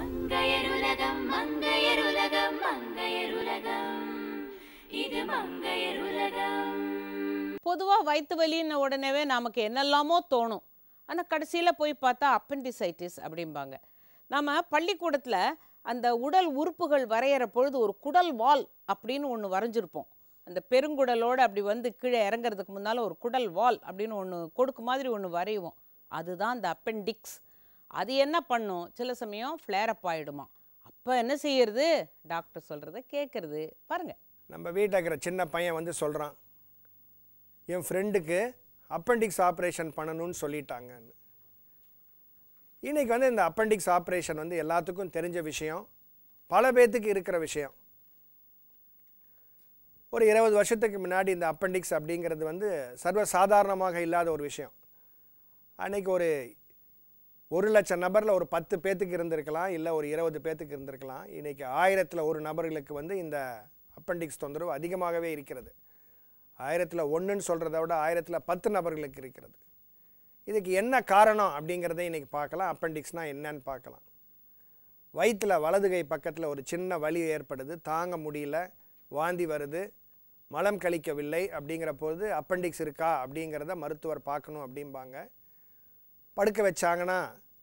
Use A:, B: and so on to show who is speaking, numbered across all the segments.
A: மங்கையருலகம் மங்கையருலகம் மங்கையருலகம் இது மங்கையருலகம்.
B: பொதுவாக வயிற்று வலின்ன உடனேவே நமக்கு என்னெல்லாமோ தோணும். ஆனால் கடைசியில் போய் பார்த்தா அப்பெண்டிசைட்டிஸ் அப்படிம்பாங்க. நம்ம பள்ளிக்கூடத்தில் அந்த உடல் உறுப்புகள் வரைகிற பொழுது ஒரு குடல் வால் அப்படின்னு ஒன்று வரைஞ்சிருப்போம். அந்த பெருங்குடலோடு அப்படி வந்து கீழே இறங்கிறதுக்கு முன்னால் ஒரு குடல் வால் அப்படின்னு ஒன்று கொடுக்கு மாதிரி ஒன்று வரைவோம். அதுதான் அந்த அப்பெண்டிக்ஸ். அது என்ன பண்ணும், சில சமயம் ஃப்ளேரப் ஆகிடுமா. அப்போ என்ன செய்யறது, டாக்டர் சொல்கிறத கேட்குறது. பாருங்கள்,
C: நம்ம வீட்டில் இருக்கிற சின்ன பையன் வந்து சொல்கிறான், என் ஃப்ரெண்டுக்கு அப்பெண்டிக்ஸ் ஆப்ரேஷன் பண்ணணும்னு சொல்லிட்டாங்கன்னு. இன்றைக்கி வந்து இந்த அப்பெண்டிக்ஸ் ஆப்ரேஷன் வந்து எல்லாத்துக்கும் தெரிஞ்ச விஷயம், பல பேர்த்துக்கு இருக்கிற விஷயம். ஒரு 20 வருஷத்துக்கு முன்னாடி இந்த அப்பெண்டிக்ஸ் அப்படிங்கிறது வந்து சர்வசாதாரணமாக இல்லாத ஒரு விஷயம். அன்றைக்கி ஒரு 1,00,000 நபரில் ஒரு 10 பேர்த்துக்கு இருந்திருக்கலாம், இல்லை ஒரு 20 பேர்த்துக்கு இருந்திருக்கலாம். இன்றைக்கி 1000ல் 1 நபர்களுக்கு வந்து இந்த அப்பெண்டிக்ஸ் தொந்தரவு அதிகமாகவே இருக்கிறது. 1000ல் 1ன்னு சொல்கிறத விட 1000ல் 10 நபர்களுக்கு இருக்கிறது. இதுக்கு என்ன காரணம் அப்படிங்கிறத இன்றைக்கி பார்க்கலாம். அப்பெண்டிக்ஸ்னால் என்னன்னு பார்க்கலாம். வயிற்றில் வலது கை பக்கத்தில் ஒரு சின்ன வலி ஏற்படுது, தாங்க முடியல, வாந்தி வருது, மலம் கழிக்கவில்லை அப்படிங்கிற போது அப்பெண்டிக்ஸ் இருக்கா அப்படிங்கிறத மருத்துவர் பார்க்கணும் அப்படிம்பாங்க. படுக்க வச்சாங்கன்னா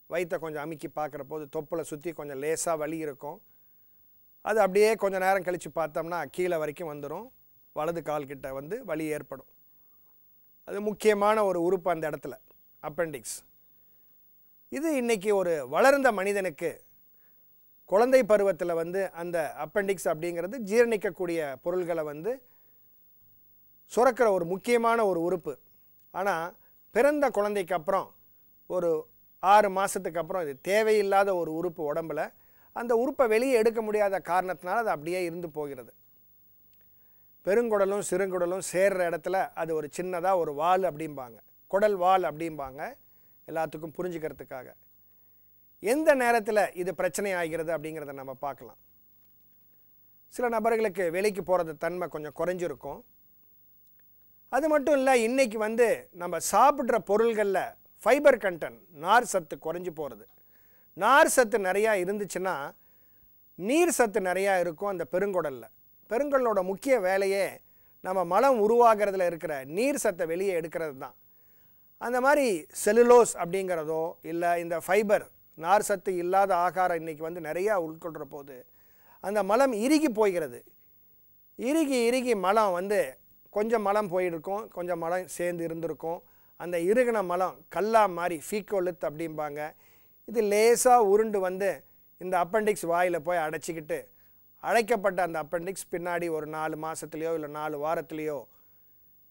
C: வயிற்றை கொஞ்சம் அமுக்கி பார்க்குற போது தொப்பில் சுற்றி கொஞ்சம் லேசாக வலி இருக்கும். அது அப்படியே கொஞ்சம் நேரம் கழித்து பார்த்தோம்னா கீழே வரைக்கும் வந்துடும், வலது கால்கிட்ட வந்து வலி ஏற்படும். அது முக்கியமான ஒரு உறுப்பு அந்த இடத்துல, அப்பெண்டிக்ஸ். இது இன்றைக்கி ஒரு வளர்ந்த மனிதனுக்கு குழந்தை பருவத்தில் வந்து அந்த அப்பெண்டிக்ஸ் அப்படிங்கிறது ஜீரணிக்கக்கூடிய பொருள்களை வந்து சுரக்கிற ஒரு முக்கியமான ஒரு உறுப்பு. ஆனால் பிறந்த குழந்தைக்கு அப்புறம் ஒரு 6 மாதத்துக்கு அப்புறம் இது தேவையில்லாத ஒரு உறுப்பு உடம்பில். அந்த உறுப்பை வெளியே எடுக்க முடியாத காரணத்தினால அது அப்படியே இருந்து போகிறது. பெருங்குடலும் சிறுங்குடலும் சேர்கிற இடத்துல அது ஒரு சின்னதாக ஒரு வால் அப்படிம்பாங்க, குடல் வால் அப்படிம்பாங்க, எல்லாத்துக்கும் புரிஞ்சுக்கிறதுக்காக. எந்த நேரத்தில் இது பிரச்சனை ஆகிறது அப்படிங்கிறத நம்ம பார்க்கலாம். சில நபர்களுக்கு வெளிக்கு போகிறது தன்மை கொஞ்சம் குறைஞ்சிருக்கும். அது மட்டும் இல்லை, இன்றைக்கி வந்து நம்ம சாப்பிட்ற பொருள்களில் ஃபைபர் கண்டென்ட், நார் சத்து குறைஞ்சி போகிறது. நார் சத்து நிறையா இருந்துச்சுன்னா நீர் சத்து நிறையா இருக்கும் அந்த பெருங்குடலில். பெருங்குடலோட முக்கிய வேலையே நம்ம மலம் உருவாகிறதுல இருக்கிற நீர் சத்தை வெளியே எடுக்கிறது தான். அந்த மாதிரி செல்லுலோஸ் அப்படிங்கிறதோ இல்லை இந்த ஃபைபர் நார் சத்து இல்லாத ஆகாரம் இன்றைக்கி வந்து நிறையா உட்கொள்கிற போது அந்த மலம் இறுகி போகிறது. இறுகி இறுகி மலம் வந்து கொஞ்சம் மலம் போயிருக்கும், கொஞ்சம் மலம் சேர்ந்து இருந்திருக்கும். அந்த இறுகின மலம் கல்லா மாதிரி ஃபீக்கோலித் அப்படிம்பாங்க. இது லேசாக உருண்டு வந்து இந்த அப்பெண்டிக்ஸ் வாயில் போய் அடைச்சிக்கிட்டு, அடைக்கப்பட்ட அந்த அப்பெண்டிக்ஸ் பின்னாடி ஒரு 4 மாதத்துலேயோ இல்லை 4 வாரத்துலேயோ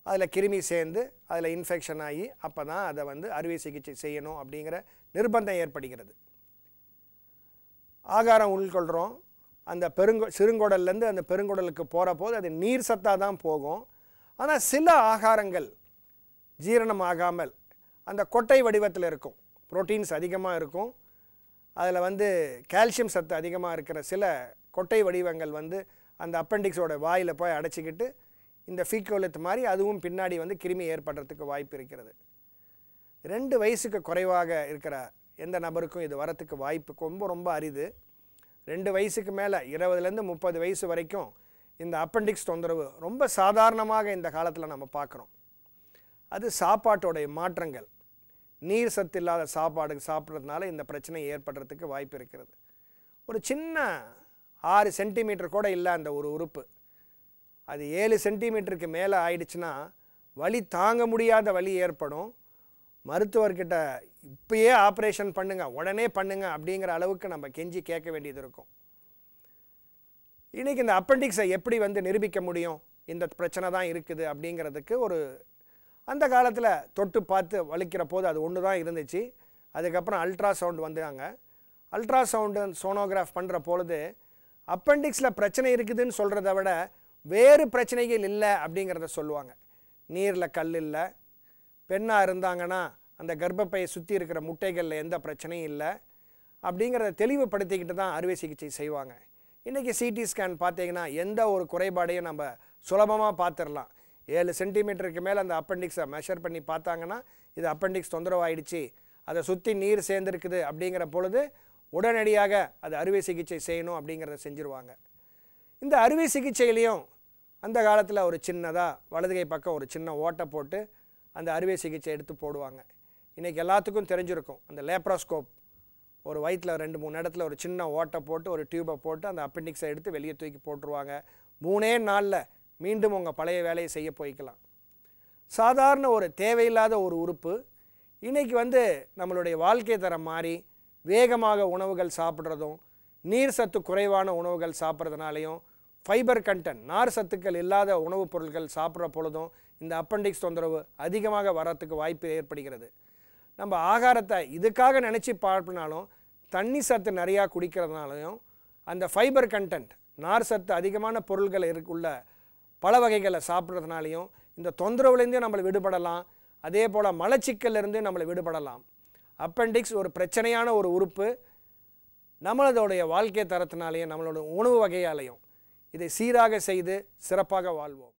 C: அதில் கிருமி சேர்ந்து அதில் இன்ஃபெக்ஷன் ஆகி அப்போ தான் அதை வந்து அறுவை சிகிச்சை செய்யணும் அப்படிங்கிற நிர்பந்தம் ஏற்படுகிறது. ஆகாரம் உட்கொள்கிறோம், அந்த சிறுங்குடல்லேருந்து அந்த பெருங்குடலுக்கு போகிற போது அது நீர் சத்தாக தான் போகும். ஆனால் சில ஆகாரங்கள் ஜீரணமாகாமல் அந்த கொட்டை வடிவத்தில் இருக்கும், புரோட்டீன்ஸ் அதிகமாக இருக்கும், அதில் வந்து கால்சியம் சத்து அதிகமாக இருக்கிற சில கொட்டை வடிவங்கள் வந்து அந்த அப்பெண்டிக்ஸோட வாயில் போய் அடைச்சிக்கிட்டு இந்த ஃபீக்கோலித் மாதிரி அதுவும் பின்னாடி வந்து கிருமி ஏற்படுறதுக்கு வாய்ப்பு இருக்கிறது. 2 வயசுக்கு குறைவாக இருக்கிற எந்த நபருக்கும் இது வரத்துக்கு வாய்ப்பு ரொம்ப அரிது. 2 வயசுக்கு மேலே 20லேருந்து 30 வயசு வரைக்கும் இந்த அப்பெண்டிக்ஸ் தொந்தரவு ரொம்ப சாதாரணமாக இந்த காலத்தில் நம்ம பார்க்குறோம். அது சாப்பாட்டோடைய மாற்றங்கள், நீர் சத்து இல்லாத சாப்பாடு சாப்பிட்றதுனால இந்த பிரச்சனை ஏற்படுறதுக்கு வாய்ப்பு இருக்கிறது. ஒரு சின்ன 6 சென்டிமீட்டர் கூட இல்லை அந்த ஒரு உறுப்பு, அது 7 சென்டிமீட்டருக்கு மேலே ஆயிடுச்சுன்னா வலி தாங்க முடியாத வலி ஏற்படும். மருத்துவர்கிட்ட இப்பயே ஆப்ரேஷன் பண்ணுங்க, உடனே பண்ணுங்க அப்படிங்கிற அளவுக்கு நம்ம கெஞ்சி கேட்க வேண்டியது இருக்கும். இன்றைக்கி இந்த அப்பெண்டிக்ஸை எப்படி வந்து நிரூபிக்க முடியும், இந்த பிரச்சனை தான் இருக்குது அப்படிங்கிறதுக்கு ஒரு அந்த காலத்தில் தொட்டு பார்த்து வலிக்கிற போது அது ஒன்று தான் இருந்துச்சு. அதுக்கப்புறம் அல்ட்ராசவுண்ட் வந்தாங்க. அல்ட்ராசவுண்டு சோனோகிராஃப் பண்ணுற பொழுது அப்பெண்டிக்ஸில் பிரச்சனை இருக்குதுன்னு சொல்கிறத விட வேறு பிரச்சனைகள் இல்லை அப்படிங்கிறத சொல்லுவாங்க. நீரில் கல் இல்லை, பெண்ணாக இருந்தாங்கன்னா அந்த கர்ப்பப்பையை சுற்றி இருக்கிற முட்டைகளில் எந்த பிரச்சனையும் இல்லை அப்படிங்கிறத தெளிவுபடுத்திக்கிட்டு தான் அறுவை சிகிச்சை செய்வாங்க. இன்றைக்கி சிடி ஸ்கேன் பார்த்தீங்கன்னா எந்த ஒரு குறைபாடையும் நம்ம சுலபமாக பார்த்துடலாம். 7 சென்டிமீட்டருக்கு மேலே அந்த அப்பெண்டிக்ஸை மெஷர் பண்ணி பார்த்தாங்கன்னா இது அப்பெண்டிக்ஸ் தொந்தரவாயிடுச்சு, அதை சுற்றி நீர் சேர்ந்துருக்குது அப்படிங்கிற பொழுது உடனடியாக அது அறுவை சிகிச்சை செய்யணும் அப்படிங்கிறத செஞ்சுருவாங்க. இந்த அறுவை சிகிச்சையிலையும் அந்த காலத்தில் ஒரு சின்னதாக வலதுகை பக்கம் ஒரு சின்ன ஓட்டை போட்டு அந்த அறுவை சிகிச்சை எடுத்து போடுவாங்க. இன்றைக்கி எல்லாத்துக்கும் தெரிஞ்சிருக்கும், அந்த லேப்ரோஸ்கோப், ஒரு வயிற்றில் 2-3 இடத்துல ஒரு சின்ன ஓட்டை போட்டு ஒரு டியூப்பை போட்டு அந்த அப்பெண்டிக்ஸை எடுத்து வெளியே தூக்கி போட்டுருவாங்க. 3 நாளில் மீண்டும் உங்கள் பழைய வேலையை செய்ய போய்க்கலாம். சாதாரண ஒரு தேவையில்லாத ஒரு உறுப்பு இன்றைக்கி நம்மளுடைய வாழ்க்கை தரம் மாறி வேகமாக உணவுகள் சாப்பிட்றதும், நீர் சத்து குறைவான உணவுகள் சாப்பிட்றதுனாலையும், ஃபைபர் கண்டென்ட் நார் சத்துக்கள் இல்லாத உணவுப் பொருட்கள் சாப்பிட்ற பொழுதும் இந்த அப்பெண்டிக்ஸ் தொந்தரவு அதிகமாக வரத்துக்கு வாய்ப்பு ஏற்படுகிறது. நம்ம ஆகாரத்தை இதுக்காக நினச்சி பார்ப்பினாலும் தண்ணி சத்து நிறையா குடிக்கிறதுனாலையும், அந்த ஃபைபர் கண்டென்ட் நார் சத்து அதிகமான பொருள்கள் உள்ள பல வகைகளை சாப்பிட்றதுனாலையும் இந்த தொந்தரவுலேருந்தே நம்மளை விடுபடலாம். அதே போல் மலச்சிக்கல்லிருந்து நம்மளை விடுபடலாம். அப்பெண்டிக்ஸ் ஒரு பிரச்சனையான ஒரு உறுப்பு. நம்மளோடைய வாழ்க்கை தரத்தினாலேயும் நம்மளோட உணவு வகையாலையும் இதை சீராக செய்து சிறப்பாக வாழ்வோம்.